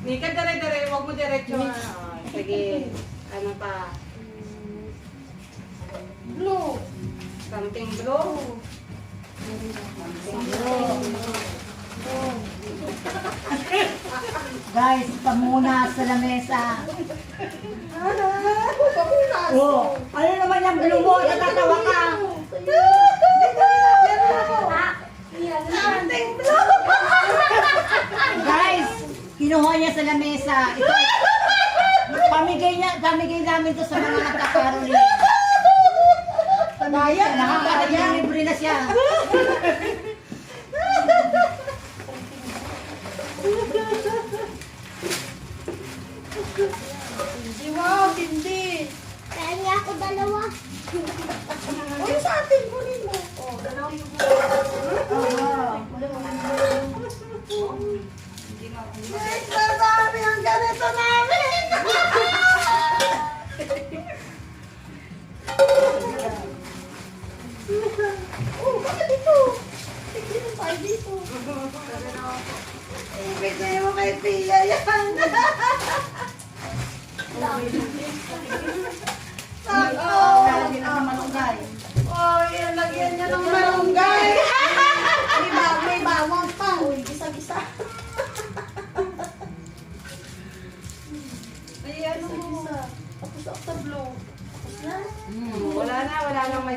Hindi ka dire-dire, huwag mo diretso. Sige, ano pa? Blue. Something blue. Guys, pamunas sa lamesa. Pamunas. Oh, ano naman yung blue mo? Natatawa ka. Something blue. Guys, kinuha niya sa lamesa. Ito, pamigay namin to sa mga nagkakaroli. Daya. Nakakalibre na siya. Hindi, wow, hindi. Kaya niya ako dalawa. Uy, sa atin, kunin mo. Oh, dalawa yung Guys, marami ang ganito namin. Oh, bakit ito? Tignan tayo dito. Ibigay mo kay Pia yan. Sakto. Lagi na sa malunggay. Oh, lagyan niya ng malunggay. May bawang pa. Uy, gisa-gisa. Ay, ano mo? Tapos sa blue. Tapos na. Wala na may